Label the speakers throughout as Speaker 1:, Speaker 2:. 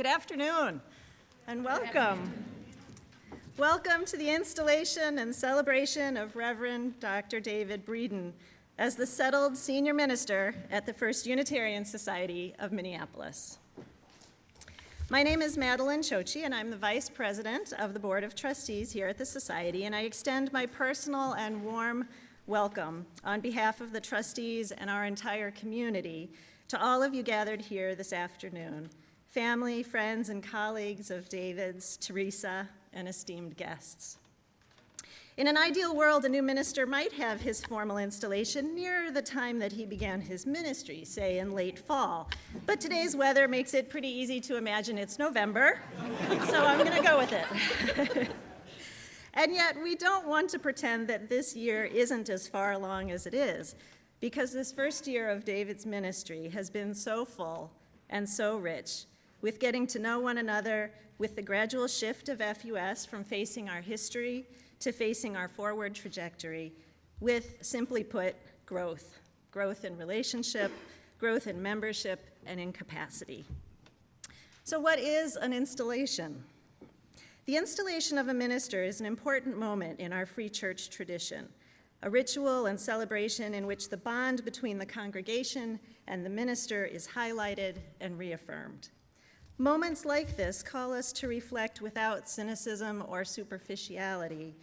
Speaker 1: Good afternoon, and welcome. Welcome to the installation and celebration of Reverend Dr. David Breeden as the settled senior minister at the First Unitarian Society of Minneapolis. My name is Madalyn, Cioci, and I'm the vice president of the Board of Trustees here at the Society, and I extend my personal and warm welcome on behalf of the trustees and our entire community to all of you gathered here this afternoon, family, friends, and colleagues of David's, Teresa, and esteemed guests. In an ideal world, a new minister might have his formal installation near the time that he began his ministry, say in late fall. But today's weather makes it pretty easy to imagine it's November, so I'm going to go with it. And yet, we don't want to pretend that this year isn't as far along as it is, because this first year of David's ministry has been so full and so rich, with getting to know one another, with the gradual shift of FUS from facing our history to facing our forward trajectory, with, simply put, growth. Growth in relationship, growth in membership, and in capacity. So what is an installation? The installation of a minister is an important moment in our Free Church tradition, a ritual and celebration in which the bond between the congregation and the minister is highlighted and reaffirmed. Moments like this call us to reflect without cynicism or superficiality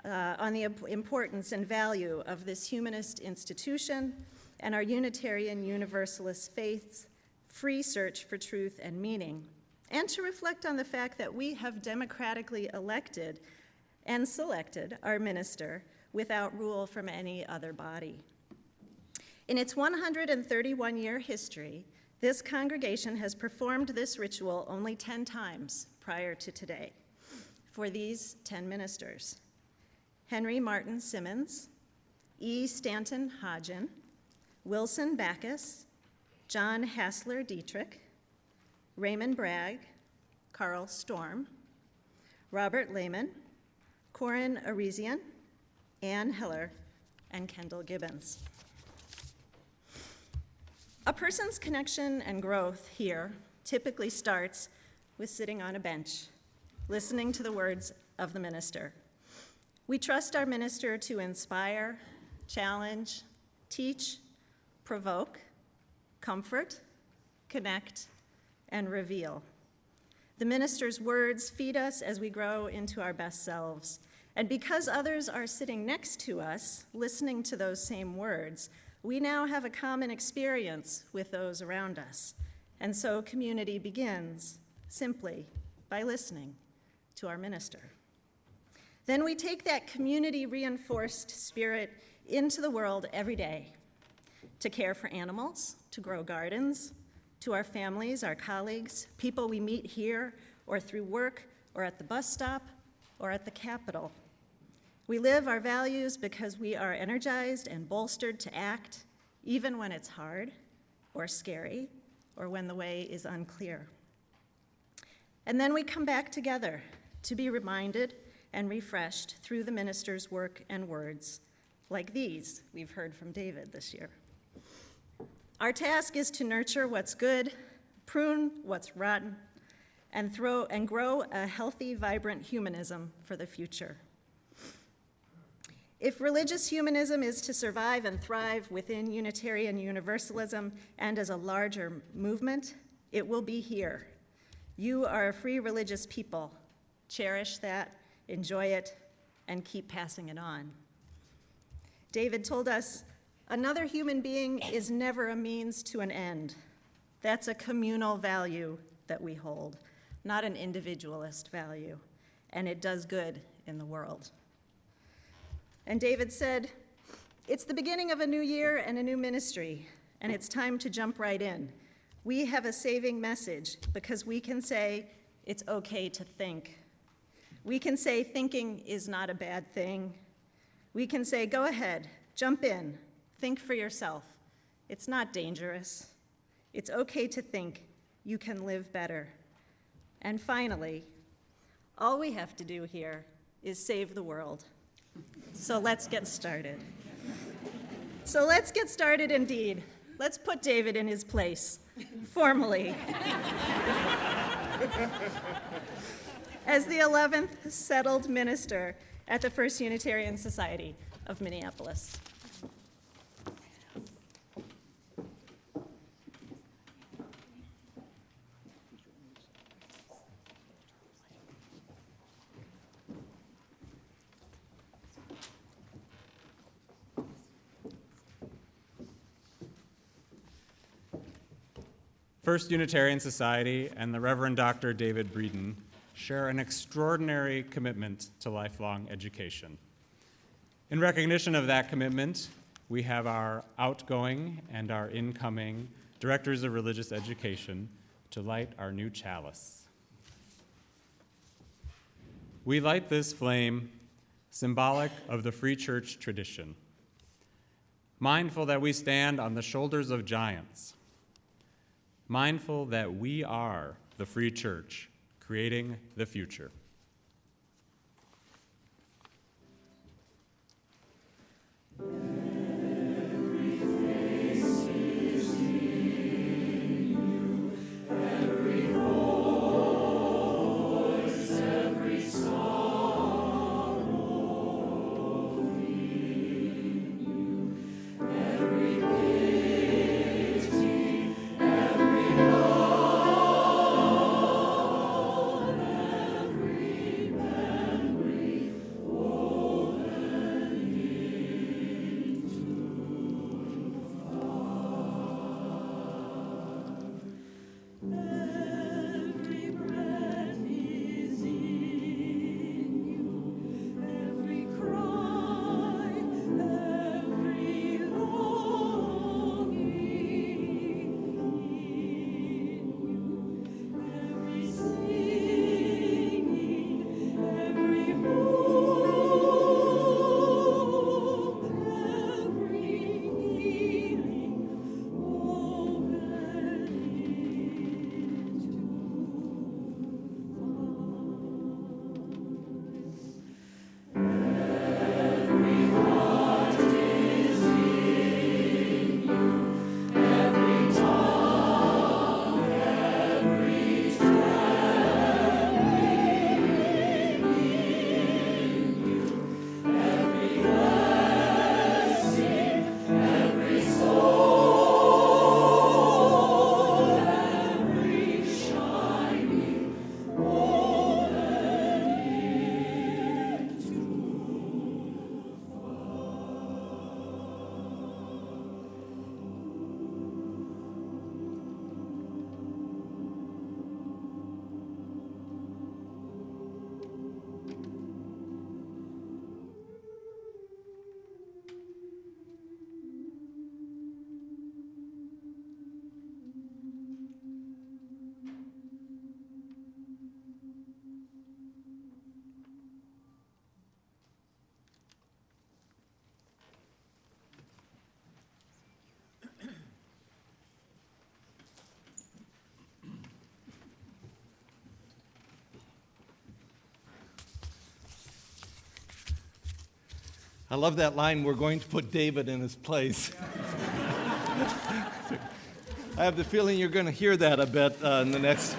Speaker 1: on the importance and value of this humanist institution and our Unitarian Universalist faith's free search for truth and meaning, and to reflect on the fact that we have democratically elected and selected our minister without rule from any other body. In its 131-year history, this congregation has performed this ritual only 10 times prior to today for these 10 ministers: Henry Martin Simmons, E. Stanton Hodgen, Wilson Backus, John Hassler Dietrich, Raymond Bragg, Carl Storm, Robert Lehman, Corin Arisian, Ann Heller, and Kendall Gibbons. A person's connection and growth here typically starts with sitting on a bench, listening to the words of the minister. We trust our minister to inspire, challenge, teach, provoke, comfort, connect, and reveal. The minister's words feed us as we grow into our best selves. And because others are sitting next to us, listening to those same words, we now have a common experience with those around us. And so community begins simply by listening to our minister. Then we take that community-reinforced spirit into the world every day to care for animals, to grow gardens, to our families, our colleagues, people we meet here or through work or at the bus stop or at the Capitol. We live our values because we are energized and bolstered to act, even when it's hard or scary or when the way is unclear. And then we come back together to be reminded and refreshed through the minister's work and words, like these we've heard from David this year. Our task is to nurture what's good, prune what's rotten, and grow a healthy, vibrant humanism for the future. If religious humanism is to survive and thrive within Unitarian Universalism and as a larger movement, it will be here. You are a free religious people. Cherish that, enjoy it, and keep passing it on. David told us, another human being is never a means to an end. That's a communal value that we hold, not an individualist value, and it does good in the world. And David said, it's the beginning of a new year and a new ministry, and it's time to jump right in. We have a saving message because we can say it's okay to think. We can say thinking is not a bad thing. We can say, go ahead, jump in, think for yourself. It's not dangerous. It's okay to think. You can live better. And finally, all we have to do here is save the world. So let's get started. Indeed. Let's put David in his place, formally. as the 11th settled minister at the First Unitarian Society of Minneapolis.
Speaker 2: First Unitarian Society and the Reverend Dr. David Breeden share an extraordinary commitment to lifelong education. In recognition of that commitment, we have our outgoing and our incoming directors of religious education to light our new chalice. We light this flame symbolic of the Free Church tradition, mindful that we stand on the shoulders of giants, mindful that we are the Free Church, creating the future.
Speaker 3: I love that line, we're going to put David in his place. I have the feeling you're going to hear that a bit in the next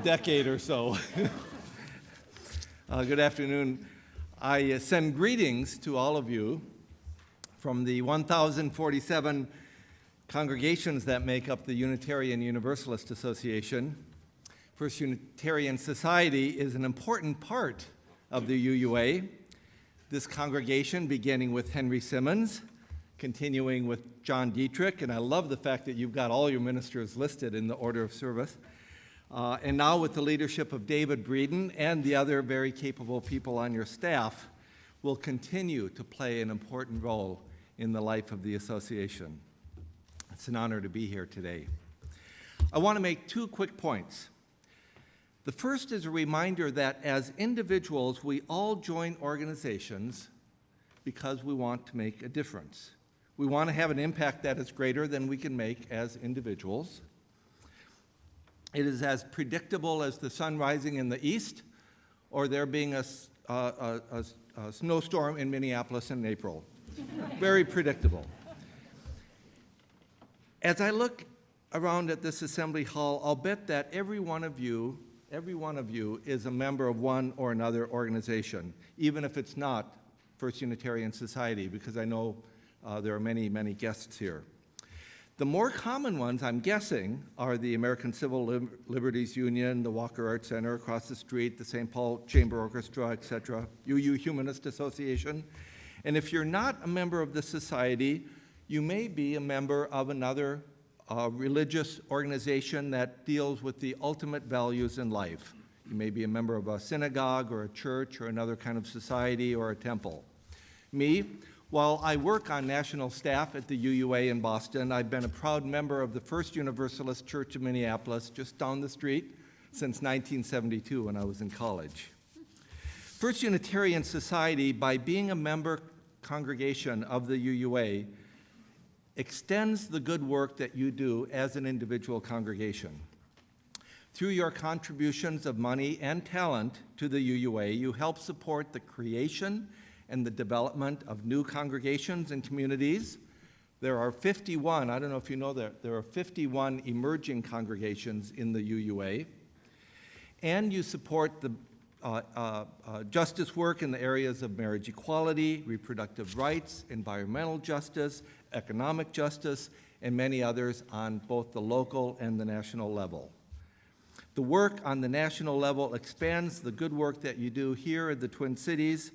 Speaker 3: decade or so. Good afternoon. I send greetings to all of you from the 1,047 congregations that make up the Unitarian Universalist Association. First Unitarian Society is an important part of the UUA. This congregation, beginning with Henry Simmons, continuing with John Dietrich, and I love the fact that you've got all your ministers listed in the order of service, and now with the leadership of David Breeden and the other very capable people on your staff, will continue to play an important role in the life of the association. It's an honor to be here today. I want to make two quick points. The first is a reminder that as individuals, we all join organizations because we want to make a difference. We want to have an impact that is greater than we can make as individuals. It is as predictable as the sun rising in the east or there being a snowstorm in Minneapolis in April. Very predictable. As I look around at this assembly hall, I'll bet that every one of you every one of you is a member of one or another organization, even if it's not First Unitarian Society, because I know there are many, many guests here. The more common ones, I'm guessing, are the American Civil Liberties Union, the Walker Art Center across the street, the St. Paul Chamber Orchestra, etc., UU Humanist Association. And if you're not a member of the society, you may be a member of another religious organization that deals with the ultimate values in life. You may be a member of a synagogue or a church or another kind of society or a temple. Me, while I work on national staff at the UUA in Boston, I've been a proud member of the First Universalist Church of Minneapolis, just down the street, since 1972 when I was in college. First Unitarian Society, by being a member congregation of the UUA, extends the good work that you do as an individual congregation. Through your contributions of money and talent to the UUA, you help support the creation and the development of new congregations and communities. There are 51, I don't know if you know that, there are 51 emerging congregations in the UUA. And you support the justice work in the areas of marriage equality, reproductive rights, environmental justice, economic justice, and many others on both the local and the national level. The work on the national level expands the good work that you do here in the Twin Cities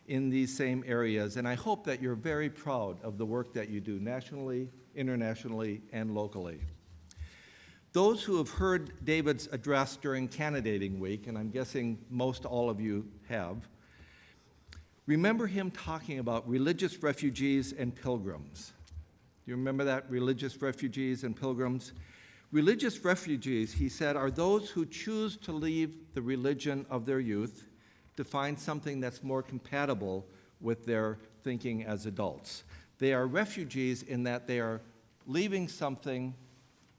Speaker 3: in these same areas, and I hope that you're very proud of the work that you do nationally, internationally, and locally. Those who have heard David's address during candidating week, and I'm guessing most all of you have, remember him talking about religious refugees and pilgrims. Do you remember that? Religious refugees and pilgrims? Religious refugees, he said, are those who choose to leave the religion of their youth to find something that's more compatible with their thinking as adults. They are refugees in that they are leaving something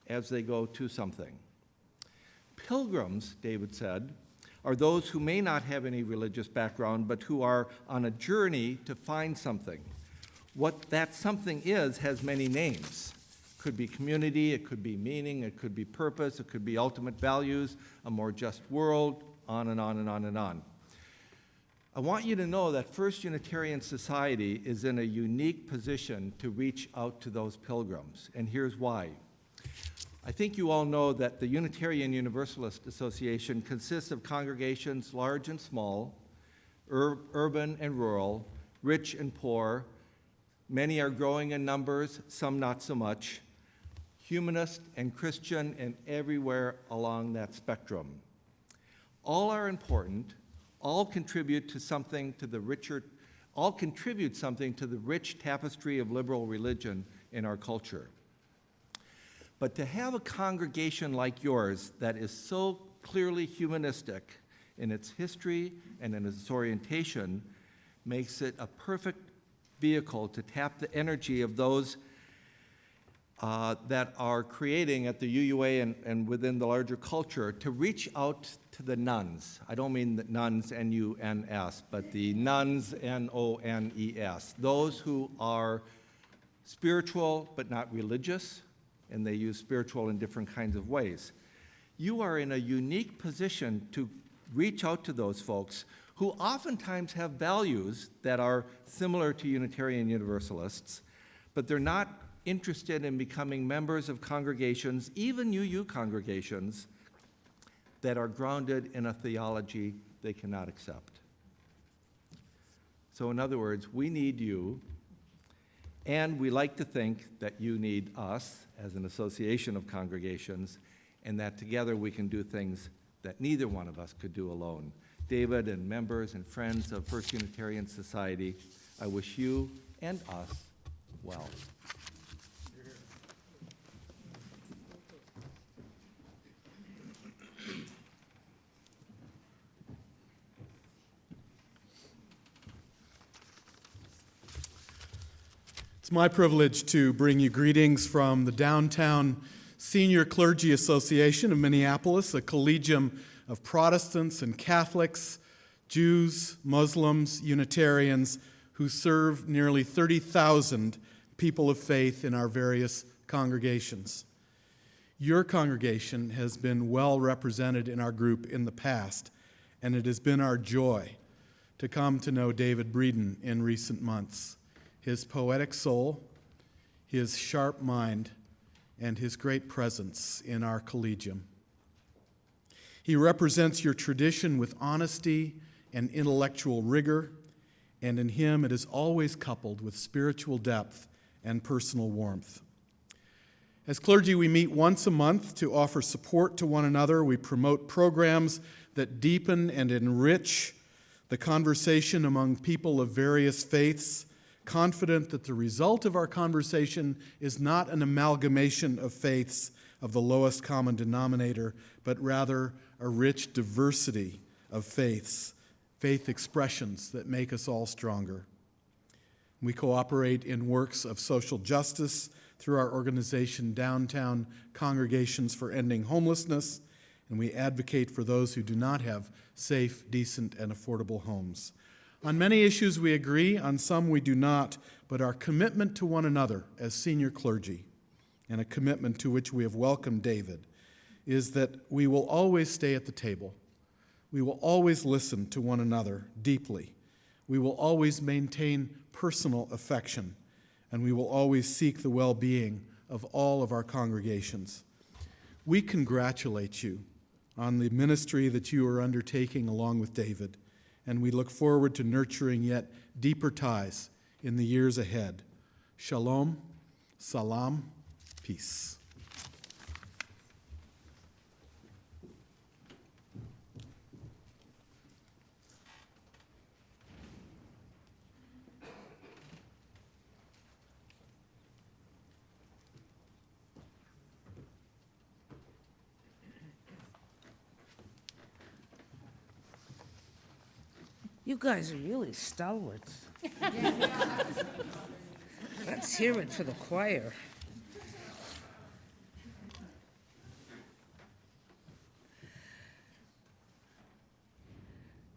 Speaker 3: as they go to something. Pilgrims, David said, are those who may not have any religious background, but who are on a journey to find something. What that something is has many names. It could be community, it could be meaning, it could be purpose, it could be ultimate values, a more just world, on and on and on and on. I want you to know that First Unitarian Society is in a unique position to reach out to those pilgrims, and here's why. I think you all know that the Unitarian Universalist Association consists of congregations large and small, urban and rural, rich and poor. Many are growing in numbers, some not so much, humanist and Christian, and everywhere along that spectrum. All are important. All contribute something to the rich tapestry of liberal religion in our culture. But to have a congregation like yours that is so clearly humanistic in its history and in its orientation makes it a perfect vehicle to tap the energy of those that are creating at the UUA and within the larger culture to reach out to the nuns. I don't mean the nuns, N-U-N-S, but the nuns, N-O-N-E-S. Those who are spiritual but not religious, and they use spiritual in different kinds of ways. You are in a unique position to reach out to those folks who oftentimes have values that are similar to Unitarian Universalists, but they're not interested in becoming members of congregations, even UU congregations, that are grounded in a theology they cannot accept. So in other words, we need you, and we like to think that you need us as an association of congregations, and that together we can do things that neither one of us could do alone. David and members and friends of First Unitarian Society, I wish you and us well.
Speaker 4: It's my privilege to bring you greetings from the Downtown Senior Clergy Association of Minneapolis, a collegium of Protestants and Catholics, Jews, Muslims, Unitarians, who serve nearly 30,000 people of faith in our various congregations. Your congregation has been well represented in our group in the past, and it has been our joy to come to know David Breeden in recent months. His poetic soul, his sharp mind, and his great presence in our collegium. He represents your tradition with honesty and intellectual rigor, and in him it is always coupled with spiritual depth and personal warmth. As clergy, we meet once a month to offer support to one another. We promote programs that deepen and enrich the conversation among people of various faiths, confident that the result of our conversation is not an amalgamation of faiths of the lowest common denominator, but rather a rich diversity of faiths, faith expressions that make us all stronger. We cooperate in works of social justice through our organization, Downtown Congregations for Ending Homelessness, and we advocate for those who do not have safe, decent, and affordable homes. On many issues we agree, on some we do not, but our commitment to one another as senior clergy, and a commitment to which we have welcomed David, is that we will always stay at the table. We will always listen to one another deeply. We will always maintain personal affection, and we will always seek the well-being of all of our congregations. We congratulate you on the ministry that you are undertaking along with David, and we look forward to nurturing yet deeper ties in the years ahead. Shalom, salam, peace.
Speaker 5: You guys are really stalwarts. Let's hear it for the choir.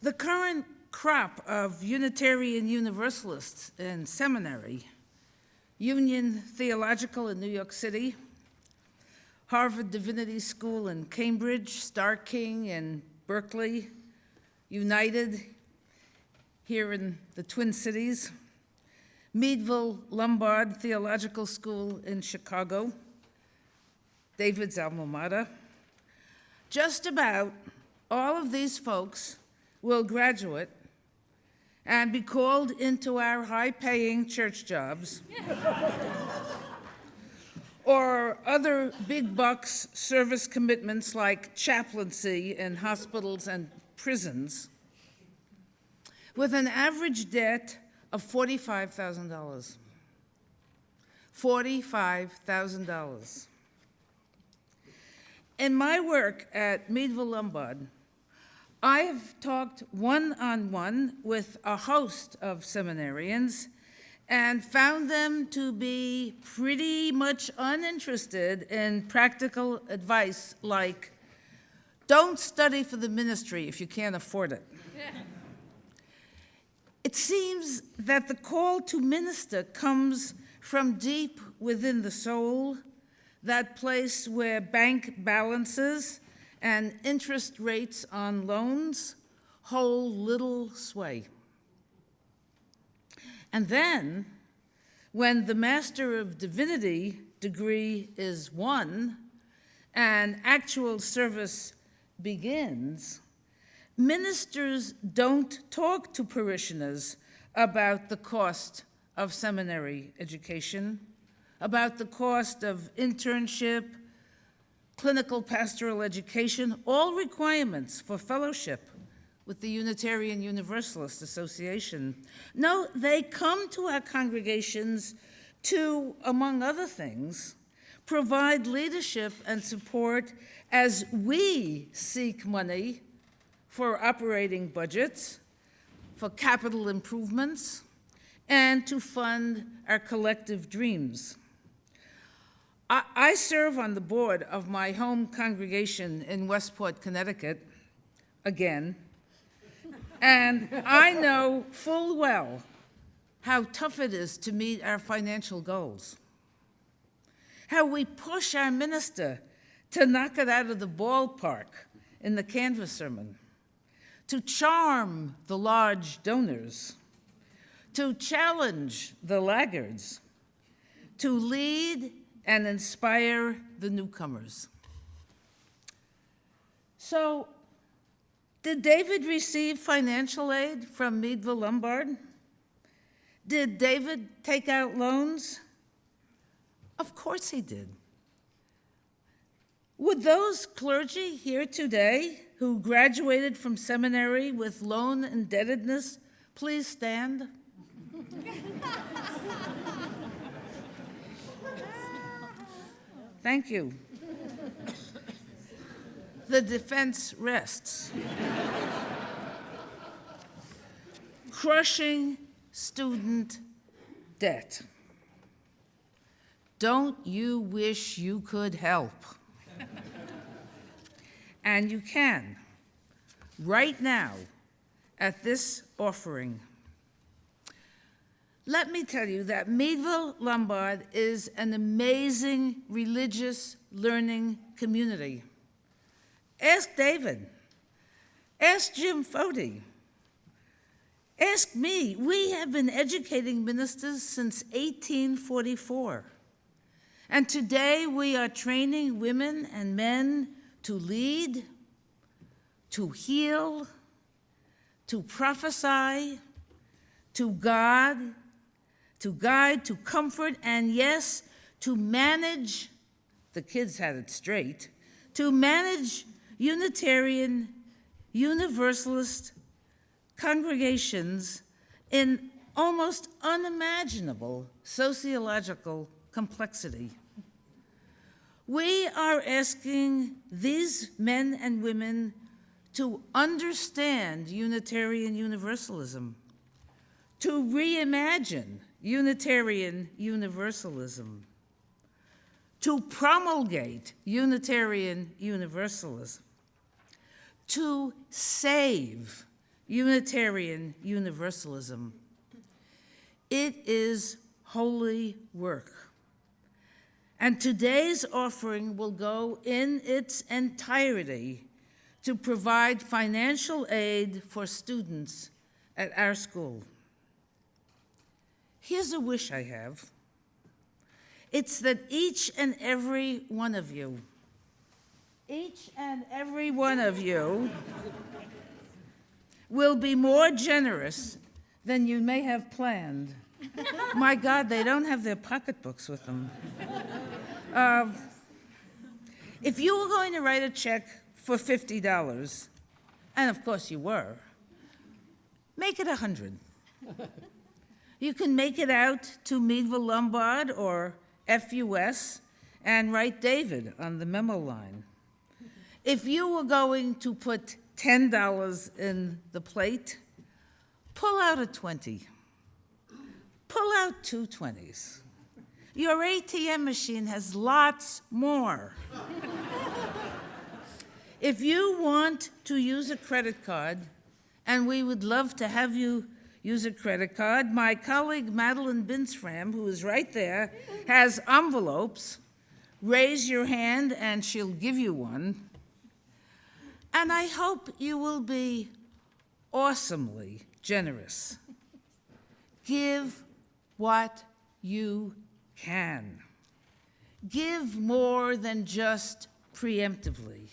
Speaker 5: The current crop of Unitarian Universalists in seminary, Union Theological in New York City, Harvard Divinity School in Cambridge, Starr King in Berkeley, United here in the Twin Cities, Meadville Lombard Theological School in Chicago, David's alma mater. Just about all of these folks will graduate and be called into our high-paying church jobs or other big bucks service commitments like chaplaincy in hospitals and prisons, with an average debt of $45,000. $45,000. In my work at Meadville Lombard, I have talked one-on-one with a host of seminarians and found them to be pretty much uninterested in practical advice like, don't study for the ministry if you can't afford it. It seems that the call to minister comes from deep within the soul, that place where bank balances and interest rates on loans hold little sway. And then, when the Master of Divinity degree is won and actual service begins, ministers don't talk to parishioners about the cost of seminary education, about the cost of internship, clinical pastoral education, all requirements for fellowship with the Unitarian Universalist Association. No, they come to our congregations to, among other things, provide leadership and support as we seek money for operating budgets, for capital improvements, and to fund our collective dreams. I serve on the board of my home congregation in Westport, Connecticut, again, and I know full well how tough it is to meet our financial goals, how we push our minister to knock it out of the ballpark in the canvas sermon, to charm the large donors, to challenge the laggards, to lead and inspire the newcomers. So, did David receive financial aid from Meadville Lombard? Did David take out loans? Of course he did. Would those clergy here today who graduated from seminary with loan indebtedness please stand? Thank you. The defense rests. Crushing student debt. Don't you wish you could help? And you can, right now, at this offering. Let me tell you that Meadville Lombard is an amazing religious learning community. Ask David. Ask Jim Foti. Ask me. We have been educating ministers since 1844. And today we are training women and men to lead, to heal, to prophesy, to guide, to comfort, and yes, to manage, the kids had it straight, to manage Unitarian, Universalist congregations in almost unimaginable sociological complexity. We are asking these men and women to understand Unitarian Universalism, to reimagine Unitarian Universalism, to promulgate Unitarian Universalism, to save Unitarian Universalism. It is holy work. And today's offering will go in its entirety to provide financial aid for students at our school. Here's a wish I have. It's that each and every one of you will be more generous than you may have planned. My God, they don't have their pocketbooks with them. If you were going to write a check for $50, and of course you were, make it 100. You can make it out to Meadville Lombard or FUS and write David on the memo line. If you were going to put $10 in the plate, pull out a 20. Pull out 2 20s. Your ATM machine has lots more. If you want to use a credit card, and we would love to have you use a credit card, my colleague Madalyn Binsfram, who is right there, has envelopes. Raise your hand and she'll give you one. And I hope you will be awesomely generous. Give what you can. Give more than just preemptively.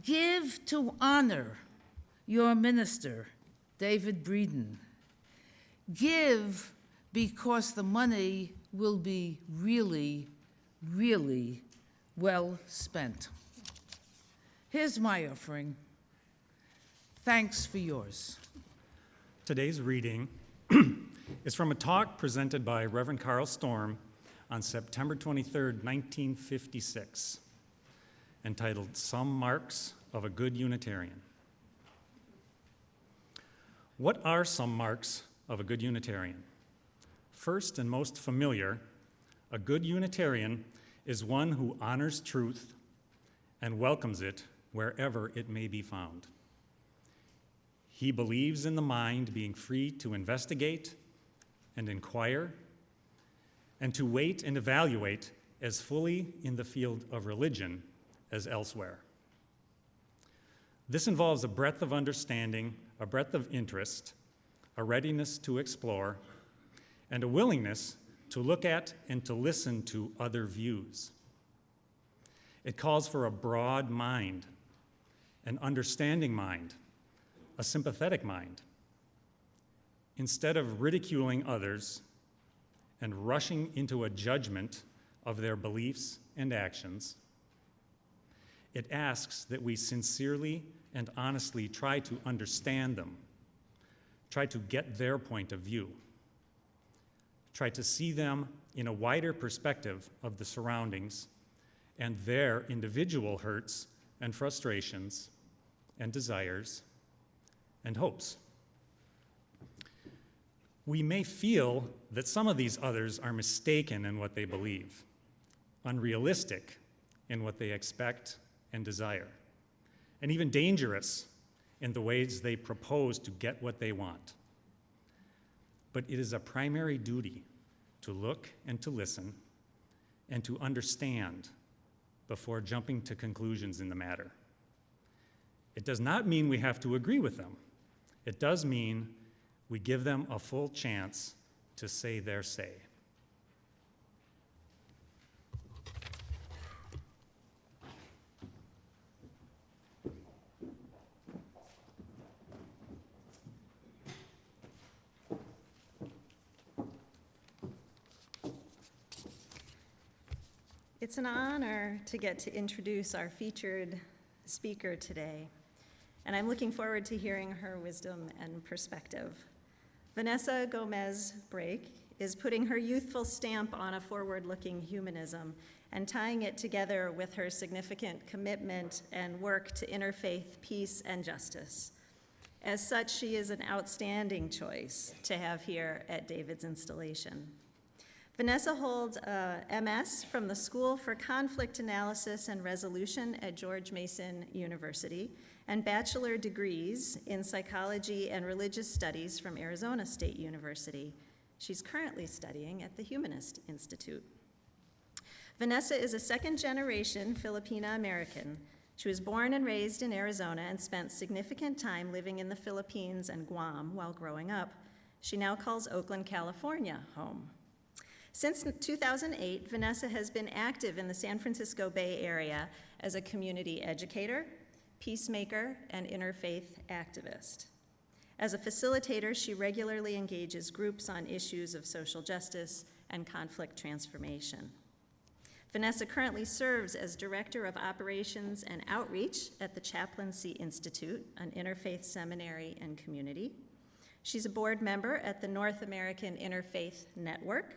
Speaker 5: Give to honor your minister, David Breeden. Give because the money will be really, really well spent. Here's my offering. Thanks for yours.
Speaker 6: Today's reading is from a talk presented by Reverend Carl Storm on September 23rd, 1956, entitled Some Marks of a Good Unitarian. What are some marks of a good Unitarian? First and most familiar, a good Unitarian is one who honors truth and welcomes it wherever it may be found. He believes in the mind being free to investigate and inquire and to wait and evaluate as fully in the field of religion as elsewhere. This involves a breadth of understanding, a breadth of interest, a readiness to explore, and a willingness to look at and to listen to other views. It calls for a broad mind, an understanding mind, a sympathetic mind. Instead of ridiculing others and rushing into a judgment of their beliefs and actions, it asks that we sincerely and honestly try to understand them, try to get their point of view, try to see them in a wider perspective of the surroundings and their individual hurts and frustrations and desires and hopes. We may feel that some of these others are mistaken in what they believe, unrealistic in what they expect and desire, and even dangerous in the ways they propose to get what they want. But it is a primary duty to look and to listen and to understand before jumping to conclusions in the matter. It does not mean we have to agree with them. It does mean we give them a full chance to say their say.
Speaker 1: It's an honor to get to introduce our featured speaker today, and I'm looking forward to hearing her wisdom and perspective. Vanessa Gomez-Brake is putting her youthful stamp on a forward-looking humanism and tying it together with her significant commitment and work to interfaith peace and justice. As such, she is an outstanding choice to have here at David's installation. Vanessa holds a MS from the School for Conflict Analysis and Resolution at George Mason University and bachelor degrees in psychology and religious studies from Arizona State University. She's currently studying at the Humanist Institute. Vanessa is a second-generation Filipina American. She was born and raised in Arizona and spent significant time living in the Philippines and Guam while growing up. She now calls Oakland, California, home. Since 2008, Vanessa has been active in the San Francisco Bay Area as a community educator, peacemaker, and interfaith activist. As a facilitator, she regularly engages groups on issues of social justice and conflict transformation. Vanessa currently serves as Director of Operations and Outreach at the Chaplaincy Institute, an interfaith seminary and community. She's a board member at the North American Interfaith Network.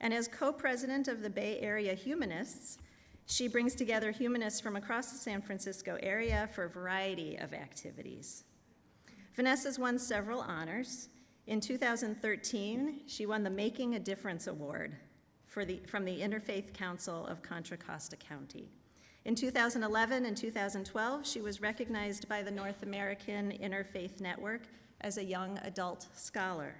Speaker 1: And as co-president of the Bay Area Humanists, she brings together humanists from across the San Francisco area for a variety of activities. Vanessa's won several honors. In 2013, she won the Making a Difference Award from the Interfaith Council of Contra Costa County. In 2011 and 2012, she was recognized by the North American Interfaith Network as a young adult scholar.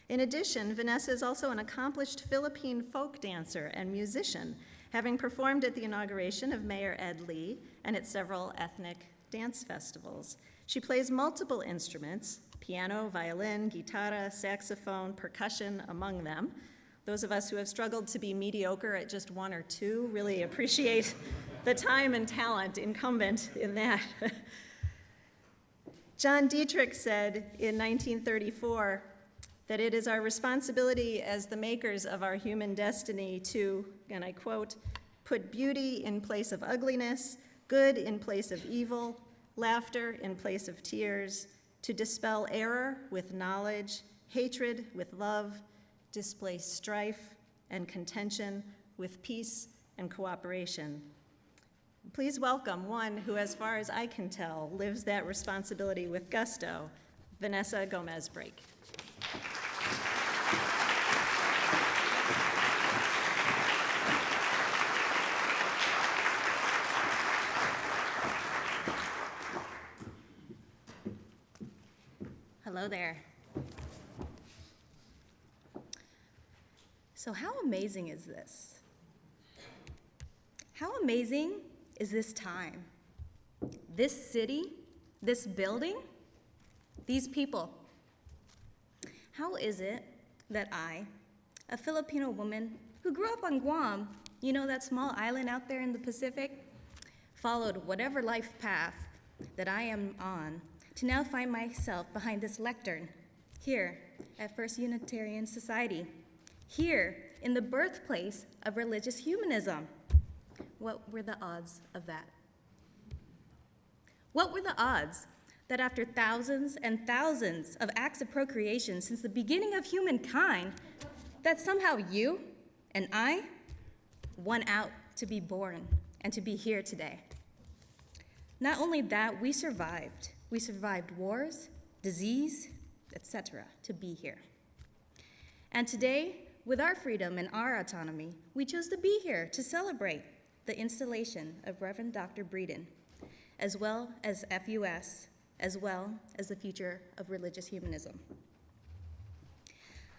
Speaker 1: In addition, Vanessa is also an accomplished Philippine folk dancer and musician, having performed at the inauguration of Mayor Ed Lee and at several ethnic dance festivals. She plays multiple instruments, piano, violin, guitarra, saxophone, percussion, among them. Those of us who have struggled to be mediocre at just one or two really appreciate the time and talent incumbent in that. John Dietrich said in 1934, that it is our responsibility as the makers of our human destiny to, and I quote, put beauty in place of ugliness, good in place of evil, laughter in place of tears, to dispel error with knowledge, hatred with love, displace strife and contention with peace and cooperation. Please welcome one who, as far as I can tell, lives that responsibility with gusto, Vanessa Gomez-Brake.
Speaker 7: Hello there. So how amazing is this? How amazing is this time? This city, this building, these people. How is it that I, a Filipino woman who grew up on Guam, you know, that small island out there in the Pacific, followed whatever life path that I am on to now find myself behind this lectern here at First Unitarian Society, here in the birthplace of religious humanism? What were the odds of that? What were the odds that after thousands and thousands of acts of procreation since the beginning of humankind, that somehow you and I won out to be born and to be here today? Not only that, we survived. We survived wars, disease, etc., to be here. And today, with our freedom and our autonomy, we chose to be here to celebrate the installation of Reverend Dr. Breeden, as well as FUS, as well as the future of religious humanism.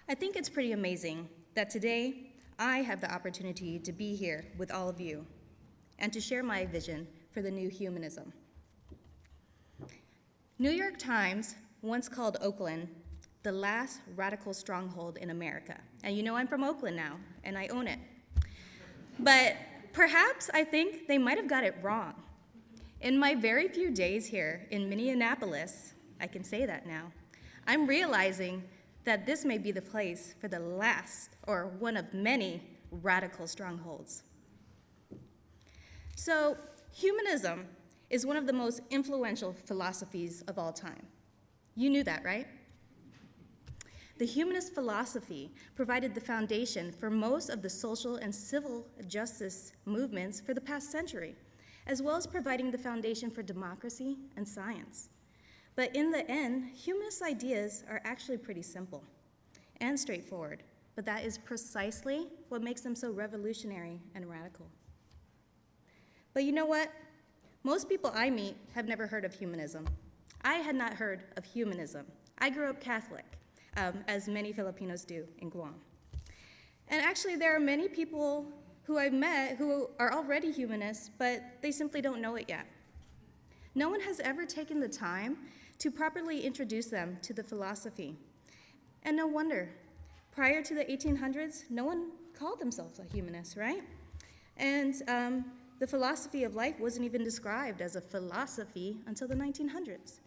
Speaker 7: I think it's pretty amazing that today I have the opportunity to be here with all of you and to share my vision for the new humanism. New York Times once called Oakland the last radical stronghold in America. And you know I'm from Oakland now, and I own it. But perhaps I think they might have got it wrong. In my very few days here in Minneapolis, I can say that now, I'm realizing that this may be the place for the last, or one of many, radical strongholds. So, humanism is one of the most influential philosophies of all time. You knew that, right? The humanist philosophy provided the foundation for most of the social and civil justice movements for the past century, as well as providing the foundation for democracy and science. But in the end, humanist ideas are actually pretty simple and straightforward, but that is precisely what makes them so revolutionary and radical. But you know what? Most people I meet have never heard of humanism. I had not heard of humanism. I grew up Catholic, as many Filipinos do in Guam. And actually, there are many people who I've met who are already humanists, but they simply don't know it yet. No one has ever taken the time to properly introduce them to the philosophy. And no wonder. Prior to the 1800s, no one called themselves a humanist, right? And the philosophy of life wasn't even described as a philosophy until the 1900s.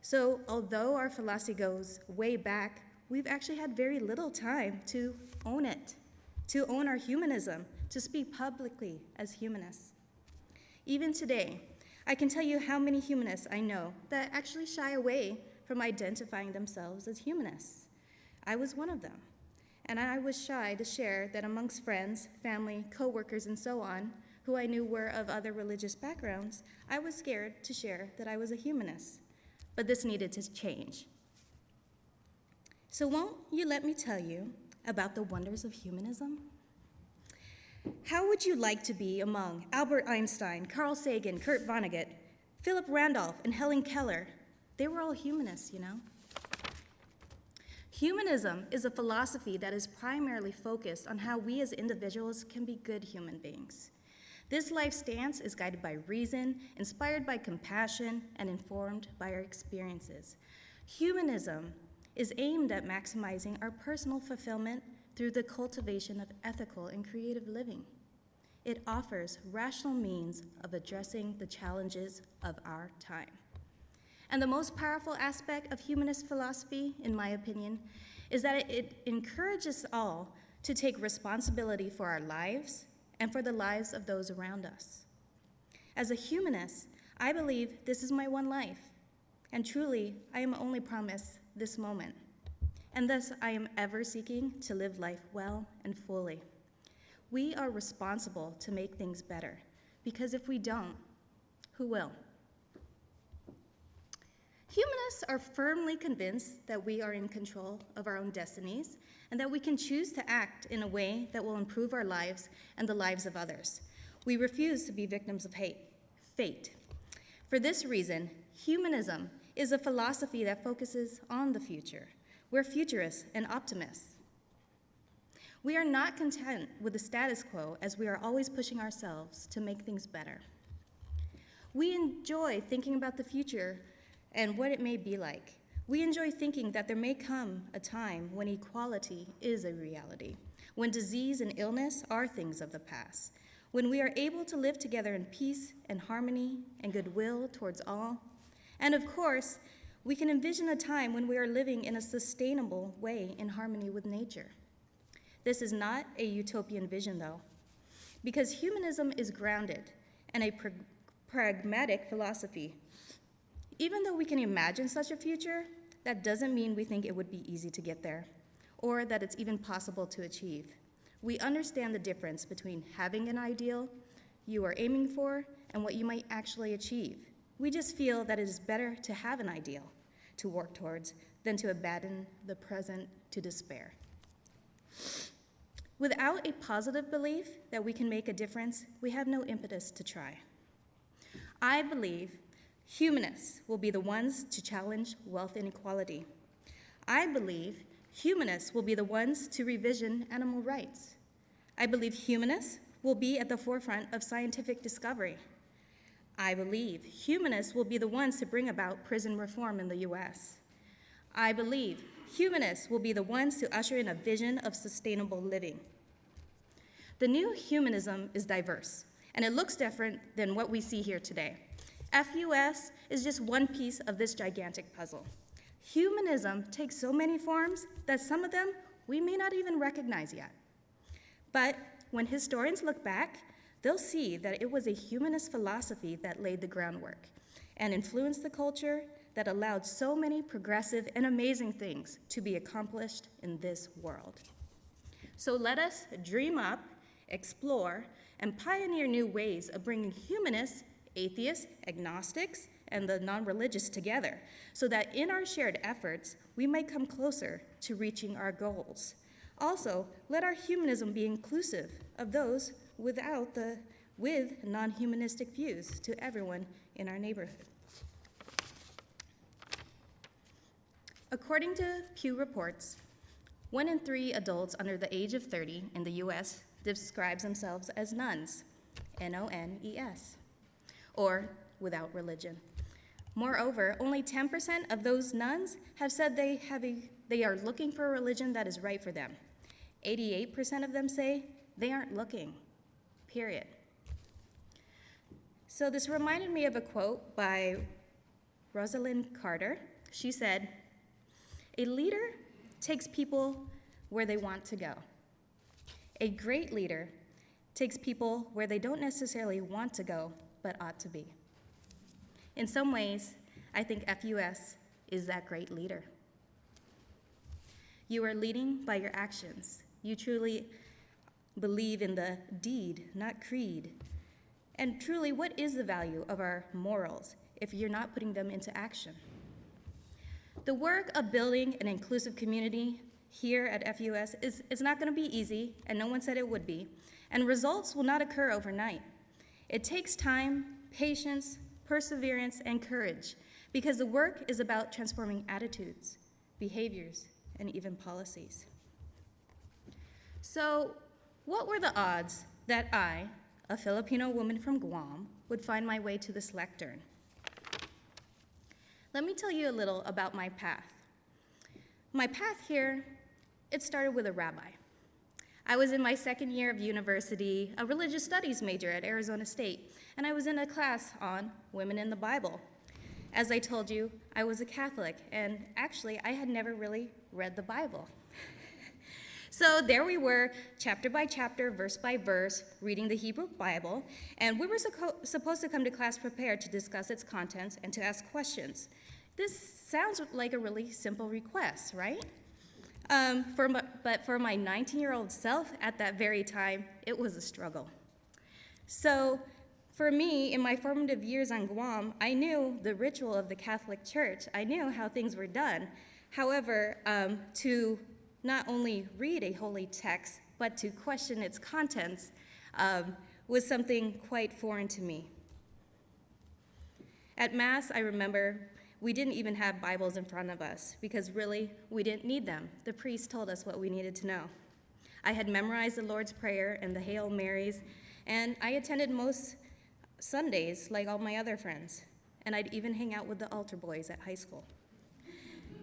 Speaker 7: So although our philosophy goes way back, we've actually had very little time to own it, to own our humanism, to speak publicly as humanists. Even today, I can tell you how many humanists I know that actually shy away from identifying themselves as humanists. I was one of them, and I was shy to share that amongst friends, family, coworkers, and so on, who I knew were of other religious backgrounds, I was scared to share that I was a humanist. But this needed to change. So won't you let me tell you about the wonders of humanism? How would you like to be among Albert Einstein, Carl Sagan, Kurt Vonnegut, Philip Randolph, and Helen Keller? They were all humanists, you know. Humanism is a philosophy that is primarily focused on how we as individuals can be good human beings. This life stance is guided by reason, inspired by compassion, and informed by our experiences. Humanism is aimed at maximizing our personal fulfillment through the cultivation of ethical and creative living. It offers rational means of addressing the challenges of our time. And the most powerful aspect of humanist philosophy, in my opinion, is that it encourages all to take responsibility for our lives and for the lives of those around us. As a humanist, I believe this is my one life, and truly, I am only promised this moment, and thus I am ever seeking to live life well and fully. We are responsible to make things better, because if we don't, who will? Humanists are firmly convinced that we are in control of our own destinies and that we can choose to act in a way that will improve our lives and the lives of others. We refuse to be victims of fate. For this reason, humanism is a philosophy that focuses on the future. We're futurists and optimists. We are not content with the status quo, as we are always pushing ourselves to make things better. We enjoy thinking about the future and what it may be like. We enjoy thinking that there may come a time when equality is a reality, when disease and illness are things of the past, when we are able to live together in peace and harmony and goodwill towards all. And of course, we can envision a time when we are living in a sustainable way in harmony with nature. This is not a utopian vision, though, because humanism is grounded in a pragmatic philosophy. Even though we can imagine such a future, that doesn't mean we think it would be easy to get there, or that it's even possible to achieve. We understand the difference between having an ideal you are aiming for and what you might actually achieve. We just feel that it is better to have an ideal to work towards than to abandon the present to despair. Without a positive belief that we can make a difference, we have no impetus to try. I believe humanists will be the ones to challenge wealth inequality. I believe humanists will be the ones to revision animal rights. I believe humanists will be at the forefront of scientific discovery. I believe humanists will be the ones to bring about prison reform in the US. I believe humanists will be the ones to usher in a vision of sustainable living. The new humanism is diverse, and it looks different than what we see here today. FUS is just one piece of this gigantic puzzle. Humanism takes so many forms that some of them we may not even recognize yet. But when historians look back, they'll see that it was a humanist philosophy that laid the groundwork and influenced the culture that allowed so many progressive and amazing things to be accomplished in this world. So let us dream up, explore, and pioneer new ways of bringing humanists, atheists, agnostics, and the non-religious together, so that in our shared efforts, we might come closer to reaching our goals. Also, let our humanism be inclusive of those with non-humanistic views to everyone in our neighborhood. According to Pew reports, 1 in 3 adults under the age of 30 in the US describes themselves as nuns, N-O-N-E-S, or without religion. Moreover, only 10% of those nuns have said they are looking for a religion that is right for them. 88% of them say they aren't looking, period. So this reminded me of a quote by Rosalind Carter. She said, "A leader takes people where they want to go. A great leader takes people where they don't necessarily want to go, but ought to be." In some ways, I think FUS is that great leader. You are leading by your actions. You truly believe in the deed, not creed. And truly, what is the value of our morals if you're not putting them into action? The work of building an inclusive community here at FUS is not going to be easy, and no one said it would be, and results will not occur overnight. It takes time, patience, perseverance, and courage, because the work is about transforming attitudes, behaviors, and even policies. So, what were the odds that I, a Filipino woman from Guam, would find my way to this lectern? Let me tell you a little about my path. My path here, it started with a rabbi. I was in my second year of university, a religious studies major at Arizona State, and I was in a class on women in the Bible. As I told you, I was a Catholic, and actually, I had never really read the Bible. So there we were, chapter by chapter, verse by verse, reading the Hebrew Bible, and we were supposed to come to class prepared to discuss its contents and to ask questions. This sounds like a really simple request, right? But for my 19-year-old self at that very time, it was a struggle. So for me, in my formative years on Guam, I knew the ritual of the Catholic Church. I knew how things were done. However, to not only read a holy text, but to question its contents was something quite foreign to me. At Mass, I remember we didn't even have Bibles in front of us because really, we didn't need them. The priest told us what we needed to know. I had memorized the Lord's Prayer and the Hail Marys, and I attended most Sundays like all my other friends, and I'd even hang out with the altar boys at high school.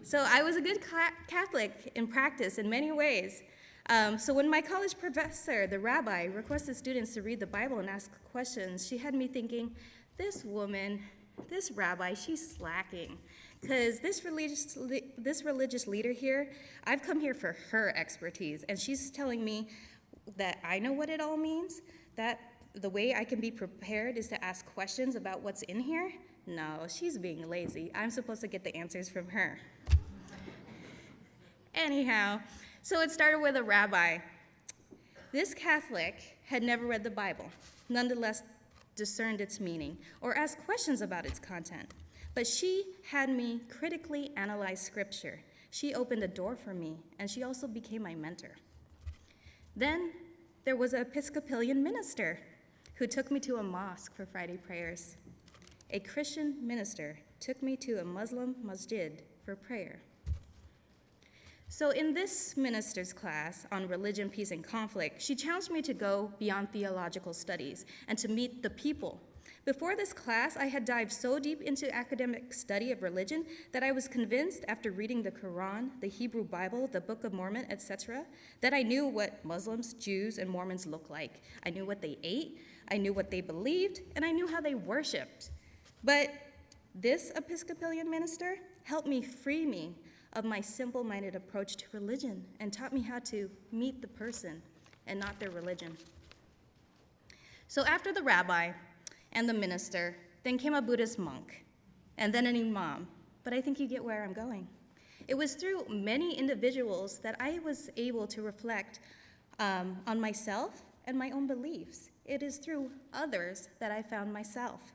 Speaker 7: So I was a good Catholic in practice in many ways. So when my college professor, the rabbi, requested students to read the Bible and ask questions, she had me thinking, this woman, this rabbi, she's slacking. Because this religious leader here, I've come here for her expertise, and she's telling me that I know what it all means, that the way I can be prepared is to ask questions about what's in here. No, she's being lazy. I'm supposed to get the answers from her. Anyhow, so it started with a rabbi. This Catholic had never read the Bible, nonetheless discerned its meaning, or asked questions about its content. But she had me critically analyze Scripture. She opened a door for me, and she also became my mentor. Then there was an Episcopalian minister who took me to a mosque for Friday prayers. A Christian minister took me to a Muslim masjid for prayer. So in this minister's class on religion, peace, and conflict, she challenged me to go beyond theological studies and to meet the people. Before this class, I had dived so deep into academic study of religion that I was convinced, after reading the Quran, the Hebrew Bible, the Book of Mormon, etc., that I knew what Muslims, Jews, and Mormons looked like. I knew what they ate, I knew what they believed, and I knew how they worshiped. But this Episcopalian minister helped me free me of my simple-minded approach to religion and taught me how to meet the person and not their religion. So after the rabbi and the minister, then came a Buddhist monk, and then an imam, but I think you get where I'm going. It was through many individuals that I was able to reflect on myself and my own beliefs. It is through others that I found myself.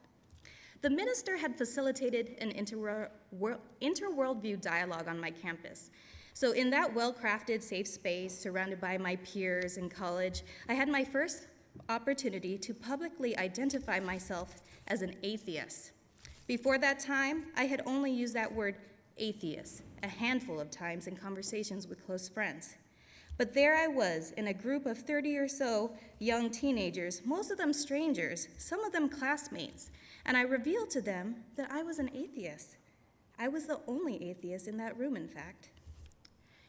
Speaker 7: The minister had facilitated an inter-worldview dialogue on my campus. So in that well-crafted, safe space, surrounded by my peers in college, I had my first opportunity to publicly identify myself as an atheist. Before that time, I had only used that word atheist a handful of times in conversations with close friends. But there I was in a group of 30 or so young teenagers, most of them strangers, some of them classmates, and I revealed to them that I was an atheist. I was the only atheist in that room, in fact.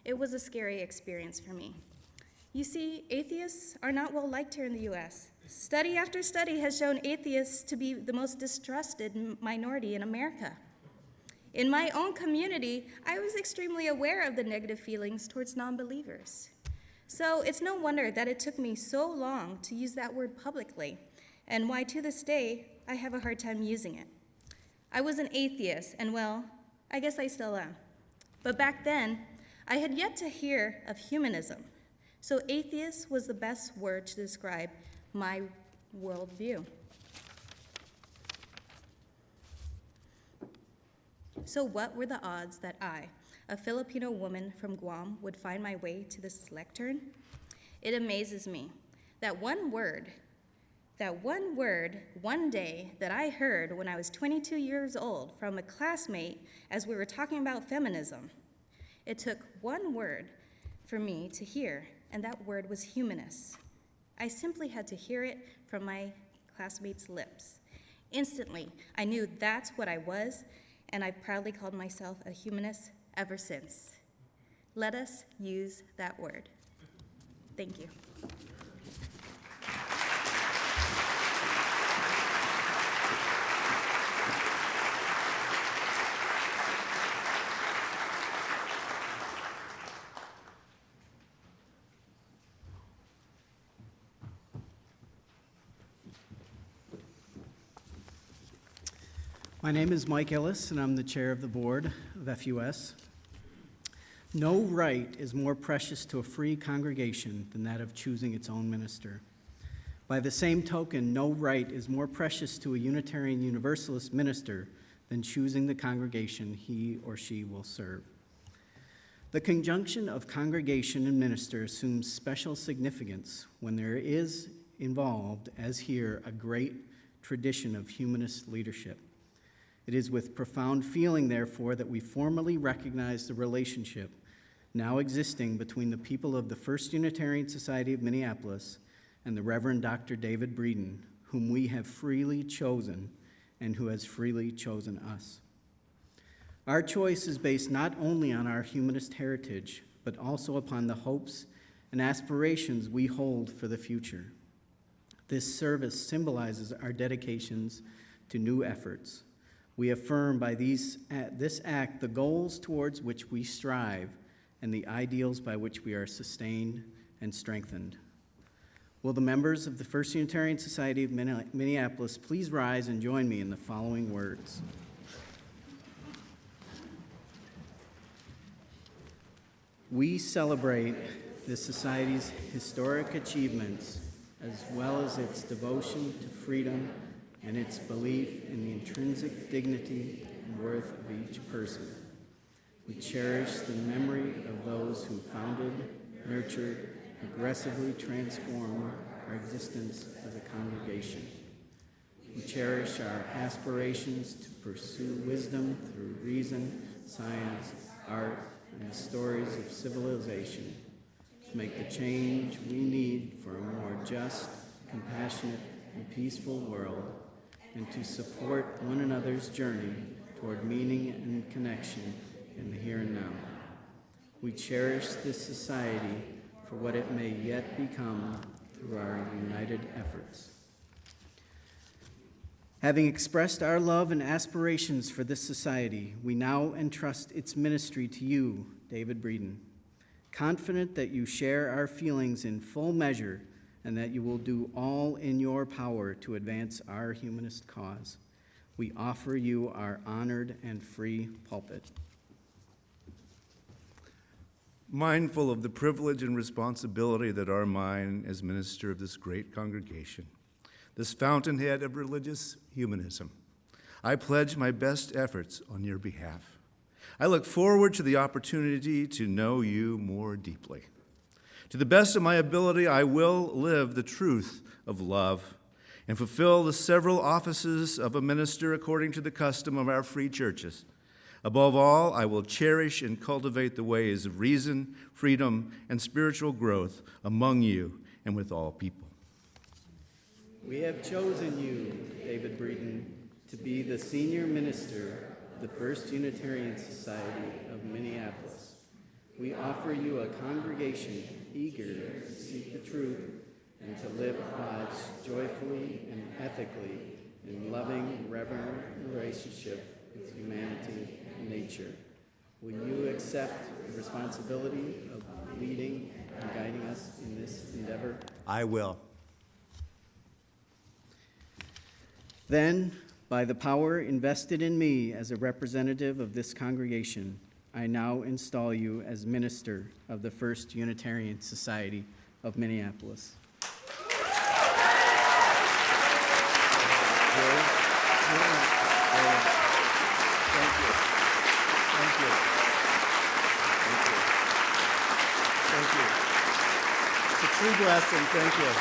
Speaker 7: It was a scary experience for me. You see, atheists are not well liked here in the US. Study after study has shown atheists to be the most distrusted minority in America. In my own community, I was extremely aware of the negative feelings towards non-believers. So it's no wonder that it took me so long to use that word publicly, and why to this day, I have a hard time using it. I was an atheist, and well, I guess I still am. But back then, I had yet to hear of humanism. So atheist was the best word to describe my worldview. So what were the odds that I, a Filipino woman from Guam, would find my way to this lectern? It amazes me that one word, one day that I heard when I was 22 years old from a classmate as we were talking about feminism. It took one word for me to hear, and that word was humanist. I simply had to hear it from my classmates' lips. Instantly, I knew that's what I was, and I've proudly called myself a humanist ever since. Let us use that word. Thank you.
Speaker 8: My name is Mike Ellis, and I'm the chair of the board of FUS. No right is more precious to a free congregation than that of choosing its own minister. By the same token, no right is more precious to a Unitarian Universalist minister than choosing the congregation he or she will serve. The conjunction of congregation and minister assumes special significance when there is involved, as here, a great tradition of humanist leadership. It is with profound feeling, therefore, that we formally recognize the relationship, now existing between the people of the First Unitarian Society of Minneapolis and the Reverend Dr. David Breeden, whom we have freely chosen and who has freely chosen us. Our choice is based not only on our humanist heritage, but also upon the hopes and aspirations we hold for the future. This service symbolizes our dedications to new efforts. We affirm by this act the goals towards which we strive and the ideals by which we are sustained and strengthened. Will the members of the First Unitarian Society of Minneapolis please rise and join me in the following words? We celebrate this society's historic achievements as well as its devotion to freedom and its belief in the intrinsic dignity and worth of each person. We cherish the memory of those who founded, nurtured, aggressively transformed our existence as a congregation. We cherish our aspirations to pursue wisdom through reason, science, art, and the stories of civilization, to make the change we need for a more just, compassionate, and peaceful world, and to support one another's journey toward meaning and connection in the here and now. We cherish this society for what it may yet become through our united efforts. Having expressed our love and aspirations for this society, we now entrust its ministry to you, David Breeden, confident that you share our feelings in full measure and that you will do all in your power to advance our humanist cause. We offer you our honored and free pulpit.
Speaker 9: Mindful of the privilege and responsibility that are mine as minister of this great congregation, this fountainhead of religious humanism, I pledge my best efforts on your behalf. I look forward to the opportunity to know you more deeply. To the best of my ability, I will live the truth of love and fulfill the several offices of a minister according to the custom of our free churches. Above all, I will cherish and cultivate the ways of reason, freedom, and spiritual growth among you and with all people.
Speaker 8: We have chosen you, David Breeden, to be the senior minister of the First Unitarian Society of Minneapolis. We offer you a congregation eager to seek the truth and to live lives joyfully and ethically in loving, reverent relationship with humanity and nature. Will you accept the responsibility of leading and guiding us in this endeavor?
Speaker 9: I will.
Speaker 8: Then, by the power invested in me as a representative of this congregation, I now install you as minister of the First Unitarian Society of Minneapolis. Thank you. It's a true blessing. Thank you.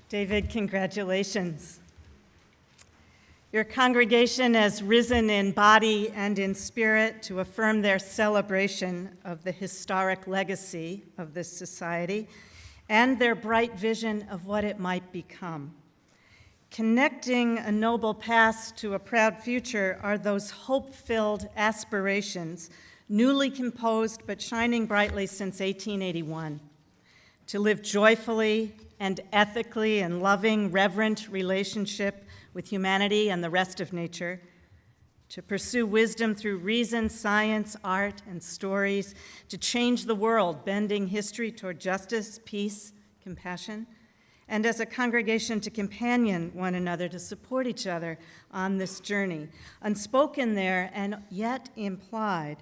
Speaker 1: David, congratulations. Your congregation has risen in body and in spirit to affirm their celebration of the historic legacy of this society and their bright vision of what it might become. Connecting a noble past to a proud future are those hope-filled aspirations, newly composed but shining brightly since 1881. To live joyfully and ethically in loving, reverent relationship with humanity and the rest of nature, to pursue wisdom through reason, science, art, and stories, to change the world, bending history toward justice, peace, compassion, and as a congregation to companion one another, to support each other on this journey. Unspoken there and yet implied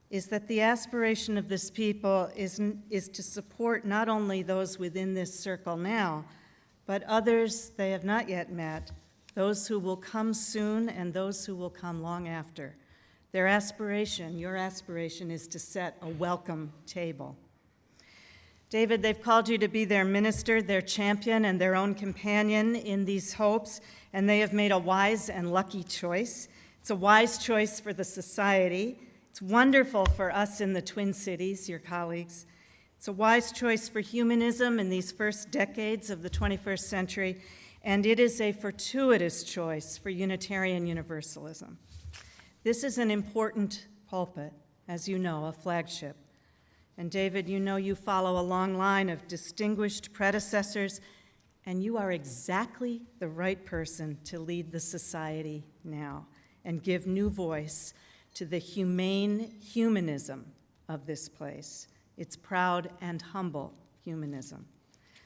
Speaker 1: is that the aspiration of this people is to support not only those within this circle now, but others they have not yet met, those who will come soon and those who will come long after, Their aspiration, your aspiration, is to set a welcome table. David, they've called you to be their minister, their champion, and their own companion in these hopes, and they have made a wise and lucky choice. It's a wise choice for the society. It's wonderful for us in the Twin Cities, your colleagues. It's a wise choice for humanism in these first decades of the 21st century, and it is a fortuitous choice for Unitarian Universalism. This is an important pulpit, as you know, a flagship. And David, you know you follow a long line of distinguished predecessors, and you are exactly the right person to lead the society now and give new voice to the humane humanism of this place, its proud and humble humanism.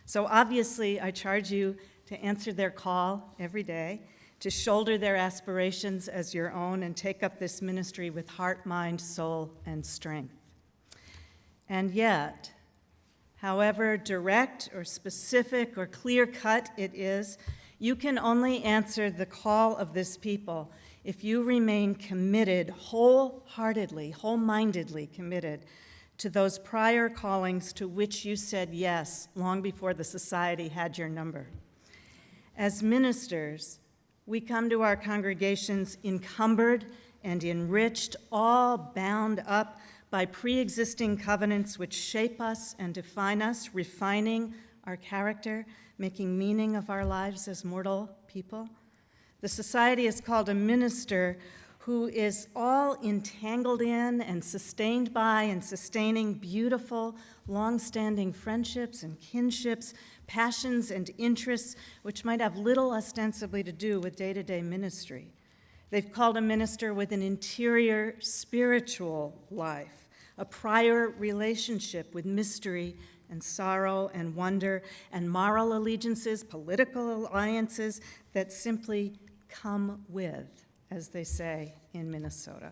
Speaker 1: So obviously, I charge you to answer their call every day, to shoulder their aspirations as your own, and take up this ministry with heart, mind, soul, and strength. And yet, however direct or specific or clear-cut it is, you can only answer the call of this people if you remain committed, wholeheartedly, whole-mindedly committed to those prior callings to which you said yes long before the society had your number. As ministers, we come to our congregations encumbered and enriched, all bound up by pre-existing covenants which shape us and define us, refining our character, making meaning of our lives as mortal people. The society is called a minister who is all entangled in and sustained by and sustaining beautiful, long-standing friendships and kinships, passions and interests which might have little ostensibly to do with day-to-day ministry. They've called a minister with an interior spiritual life, a prior relationship with mystery and sorrow and wonder and moral allegiances, political alliances that simply come with, as they say in Minnesota.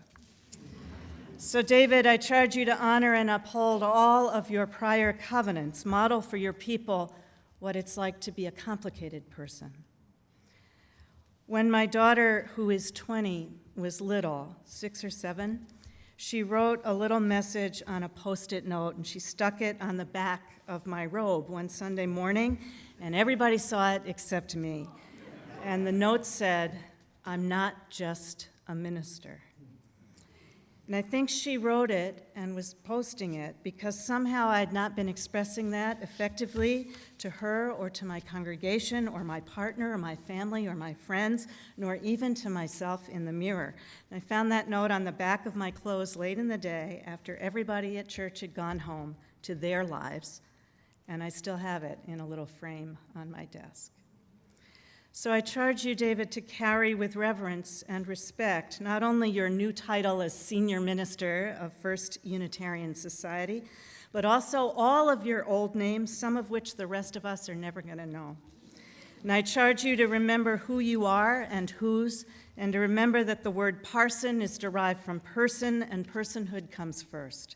Speaker 1: So, David, I charge you to honor and uphold all of your prior covenants, model for your people what it's like to be a complicated person. When my daughter, who is 20, was little, 6 or 7, she wrote a little message on a Post-it note, and she stuck it on the back of my robe one Sunday morning, and everybody saw it except me. And the note said, "I'm not just a minister." And I think she wrote it and was posting it because somehow I had not been expressing that effectively to her or to my congregation or my partner or my family or my friends, nor even to myself in the mirror. And I found that note on the back of my clothes late in the day after everybody at church had gone home to their lives, and I still have it in a little frame on my desk. So I charge you, David, to carry with reverence and respect not only your new title as Senior Minister of First Unitarian Society, but also all of your old names, some of which the rest of us are never going to know. And I charge you to remember who you are and whose, and to remember that the word parson is derived from person, and personhood comes first.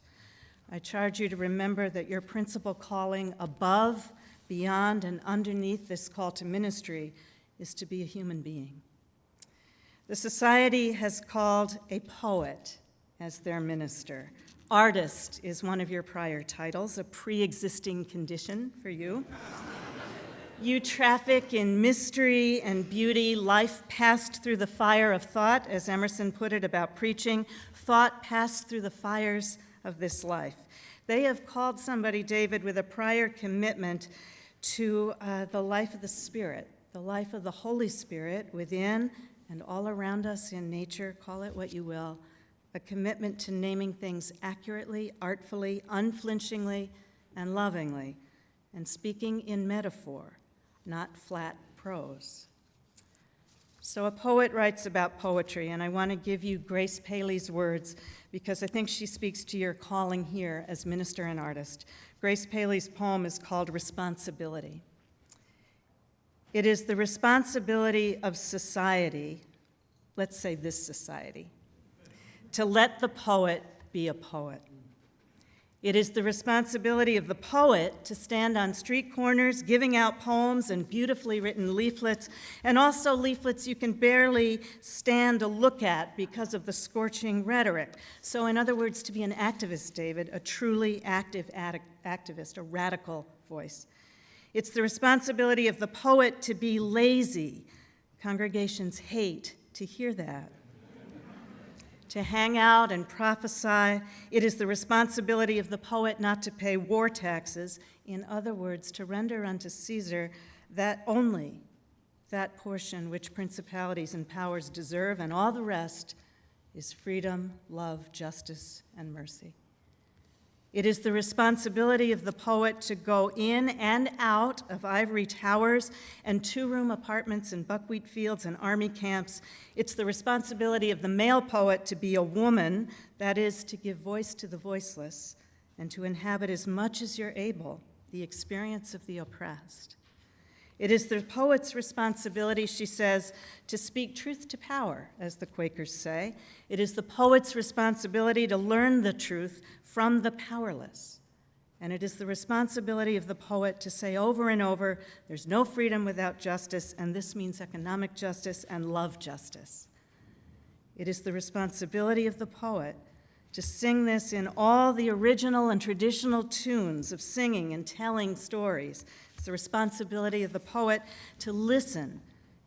Speaker 1: I charge you to remember that your principal calling above, beyond, and underneath this call to ministry is to be a human being. The society has called a poet as their minister. Artist is one of your prior titles, a pre-existing condition for you. You traffic in mystery and beauty, life passed through the fire of thought, as Emerson put it about preaching, thought passed through the fires of this life. They have called somebody, David, with a prior commitment to the life of the Spirit, the life of the Holy Spirit within and all around us in nature, call it what you will, a commitment to naming things accurately, artfully, unflinchingly, and lovingly, and speaking in metaphor, not flat prose. So a poet writes about poetry, and I want to give you Grace Paley's words because I think she speaks to your calling here as minister and artist. Grace Paley's poem is called Responsibility. It is the responsibility of society, let's say this society, to let the poet be a poet. It is the responsibility of the poet to stand on street corners giving out poems and beautifully written leaflets, and also leaflets you can barely stand to look at because of the scorching rhetoric. So in other words, to be an activist, David, a truly active activist, a radical voice. It's the responsibility of the poet to be lazy. Congregations hate to hear that. To hang out and prophesy. It is the responsibility of the poet not to pay war taxes. In other words, to render unto Caesar that only that portion which principalities and powers deserve, and all the rest is freedom, love, justice, and mercy. It is the responsibility of the poet to go in and out of ivory towers and two-room apartments in buckwheat fields and army camps. It's the responsibility of the male poet to be a woman, that is, to give voice to the voiceless and to inhabit as much as you're able the experience of the oppressed. It is the poet's responsibility, she says, to speak truth to power, as the Quakers say. It is the poet's responsibility to learn the truth from the powerless. And it is the responsibility of the poet to say over and over, there's no freedom without justice, and this means economic justice and love justice. It is the responsibility of the poet to sing this in all the original and traditional tunes of singing and telling stories. It's the responsibility of the poet to listen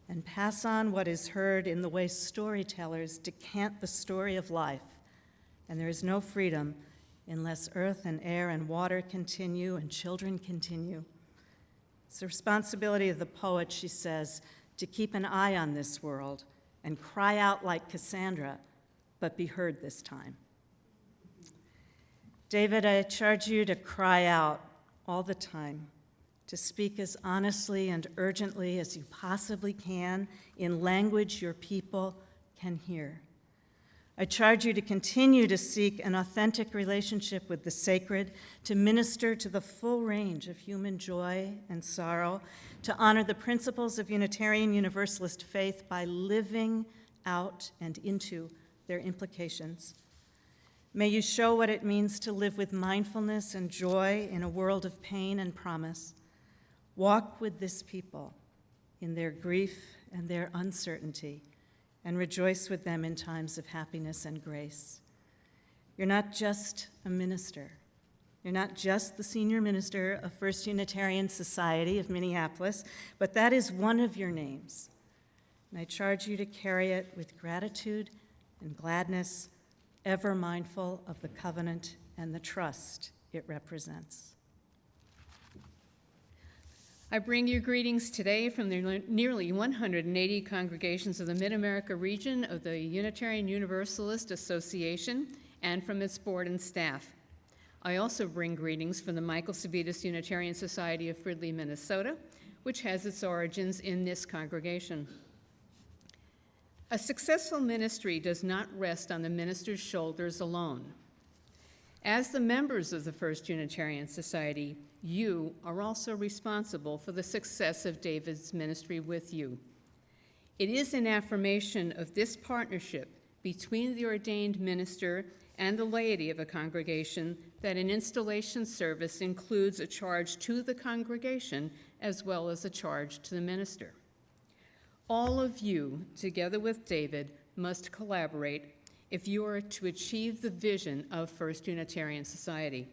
Speaker 1: and pass on what is heard in the way storytellers decant the story of life. And there is no freedom unless earth and air and water continue and children continue. It's the responsibility of the poet, she says, to keep an eye on this world and cry out like Cassandra, but be heard this time. David, I charge you to cry out all the time, to speak as honestly and urgently as you possibly can in language your people can hear. I charge you to continue to seek an authentic relationship with the sacred, to minister to the full range of human joy and sorrow, to honor the principles of Unitarian Universalist faith by living out and into their implications. May you show what it means to live with mindfulness and joy in a world of pain and promise. Walk with this people in their grief and their uncertainty, and rejoice with them in times of happiness and grace. You're not just a minister. You're not just the senior minister of First Unitarian Society of Minneapolis, but that is one of your names. And I charge you to carry it with gratitude and gladness, ever mindful of the covenant and the trust it represents.
Speaker 10: I bring you greetings today from the nearly 180 congregations of the Mid-America region of the Unitarian Universalist Association and from its board and staff. I also bring greetings from the Michael Savitas Unitarian Society of Fridley, Minnesota, which has its origins in this congregation. A successful ministry does not rest on the minister's shoulders alone. As the members of the First Unitarian Society, you are also responsible for the success of David's ministry with you. It is an affirmation of this partnership between the ordained minister and the laity of a congregation that an installation service includes a charge to the congregation as well as a charge to the minister. All of you, together with David, must collaborate if you are to achieve the vision of First Unitarian Society.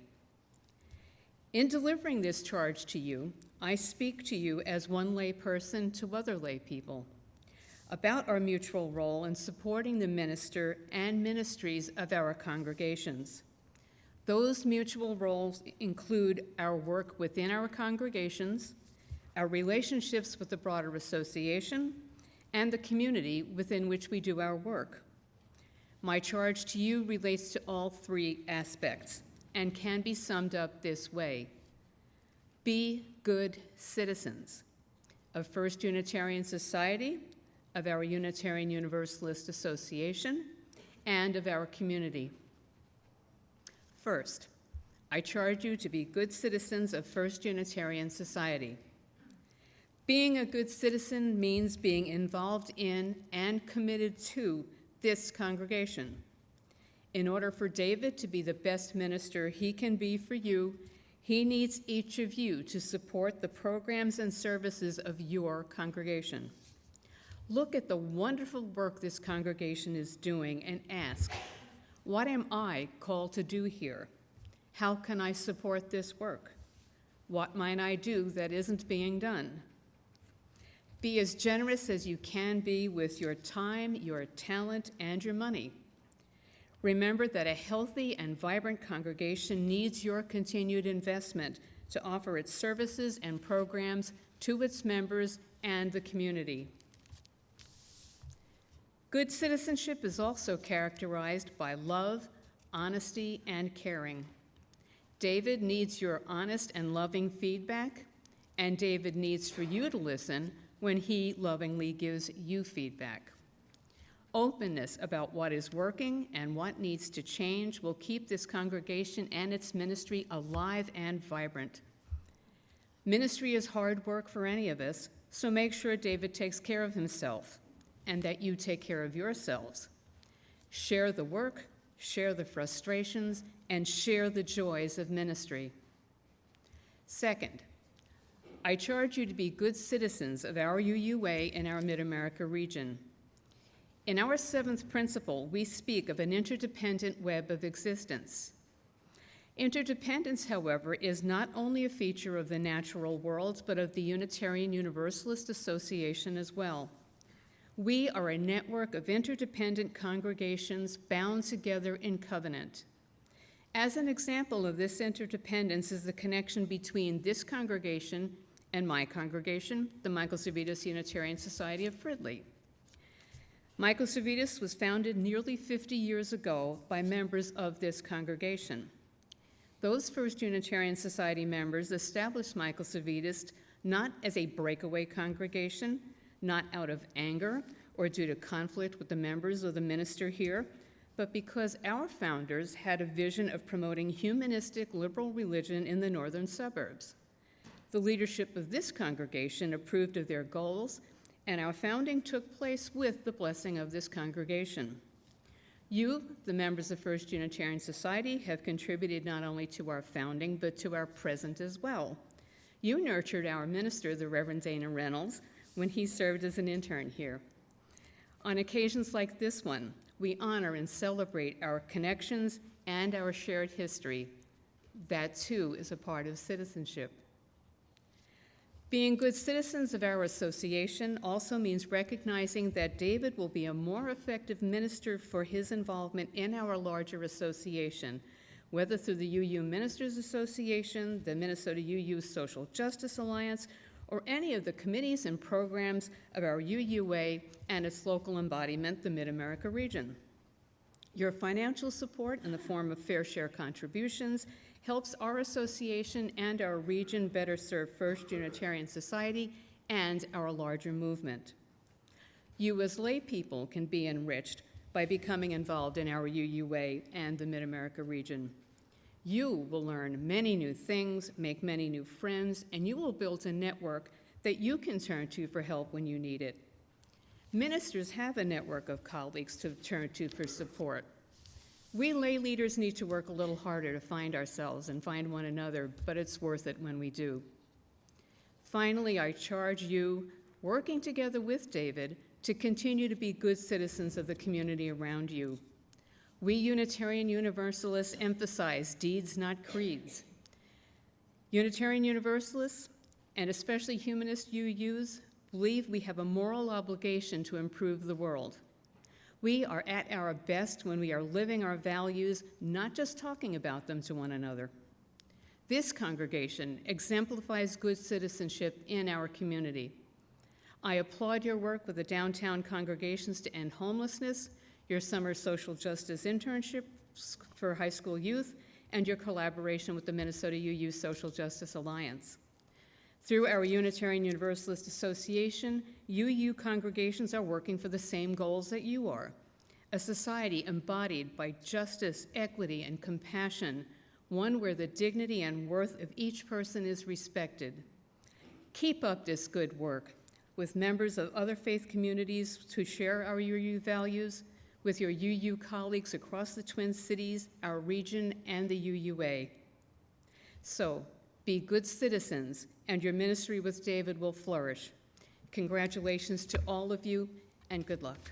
Speaker 10: In delivering this charge to you, I speak to you as one lay person to other lay people about our mutual role in supporting the minister and ministries of our congregations. Those mutual roles include our work within our congregations, our relationships with the broader association, and the community within which we do our work. My charge to you relates to all three aspects and can be summed up this way. Be good citizens of First Unitarian Society, of our Unitarian Universalist Association, and of our community. First, I charge you to be good citizens of First Unitarian Society. Being a good citizen means being involved in and committed to this congregation. In order for David to be the best minister he can be for you, he needs each of you to support the programs and services of your congregation. Look at the wonderful work this congregation is doing and ask, what am I called to do here? How can I support this work? What might I do that isn't being done? Be as generous as you can be with your time, your talent, and your money. Remember that a healthy and vibrant congregation needs your continued investment to offer its services and programs to its members and the community. Good citizenship is also characterized by love, honesty, and caring. David needs your honest and loving feedback, and David needs for you to listen when he lovingly gives you feedback. Openness about what is working and what needs to change will keep this congregation and its ministry alive and vibrant. Ministry is hard work for any of us, so make sure David takes care of himself and that you take care of yourselves. Share the work, share the frustrations, and share the joys of ministry. Second, I charge you to be good citizens of our UUA in our Mid-America region. In our seventh principle, we speak of an interdependent web of existence. Interdependence, however, is not only a feature of the natural world, but of the Unitarian Universalist Association as well. We are a network of interdependent congregations bound together in covenant. As an example of this interdependence is the connection between this congregation and my congregation, the Michael Servetus Unitarian Society of Fridley. Michael Servetus was founded nearly 50 years ago by members of this congregation. Those First Unitarian Society members established Michael Servetus not as a breakaway congregation, not out of anger or due to conflict with the members or the minister here, but because our founders had a vision of promoting humanistic liberal religion in the northern suburbs. The leadership of this congregation approved of their goals, and our founding took place with the blessing of this congregation. You, the members of First Unitarian Society, have contributed not only to our founding, but to our present as well. You nurtured our minister, the Reverend Dana Reynolds, when he served as an intern here. On occasions like this one, we honor and celebrate our connections and our shared history. That, too, is a part of citizenship. Being good citizens of our association also means recognizing that David will be a more effective minister for his involvement in our larger association, whether through the UU Ministers Association, the Minnesota UU Social Justice Alliance, or any of the committees and programs of our UUA and its local embodiment, the Mid-America region. Your financial support in the form of fair share contributions helps our association and our region better serve First Unitarian Society and our larger movement. You as lay people can be enriched by becoming involved in our UUA and the Mid-America region. You will learn many new things, make many new friends, and you will build a network that you can turn to for help when you need it. Ministers have a network of colleagues to turn to for support. We lay leaders need to work a little harder to find ourselves and find one another, but it's worth it when we do. Finally, I charge you, working together with David, to continue to be good citizens of the community around you. We Unitarian Universalists emphasize deeds, not creeds. Unitarian Universalists, and especially humanist UUs, believe we have a moral obligation to improve the world. We are at our best when we are living our values, not just talking about them to one another. This congregation exemplifies good citizenship in our community. I applaud your work with the downtown congregations to end homelessness, your summer social justice internships for high school youth, and your collaboration with the Minnesota UU Social Justice Alliance. Through our Unitarian Universalist Association, UU congregations are working for the same goals that you are, a society embodied by justice, equity, and compassion, one where the dignity and worth of each person is respected. Keep up this good work with members of other faith communities who share our UU values, with your UU colleagues across the Twin Cities, our region, and the UUA. So, be good citizens, and your ministry with David will flourish. Congratulations to all of you, and good luck.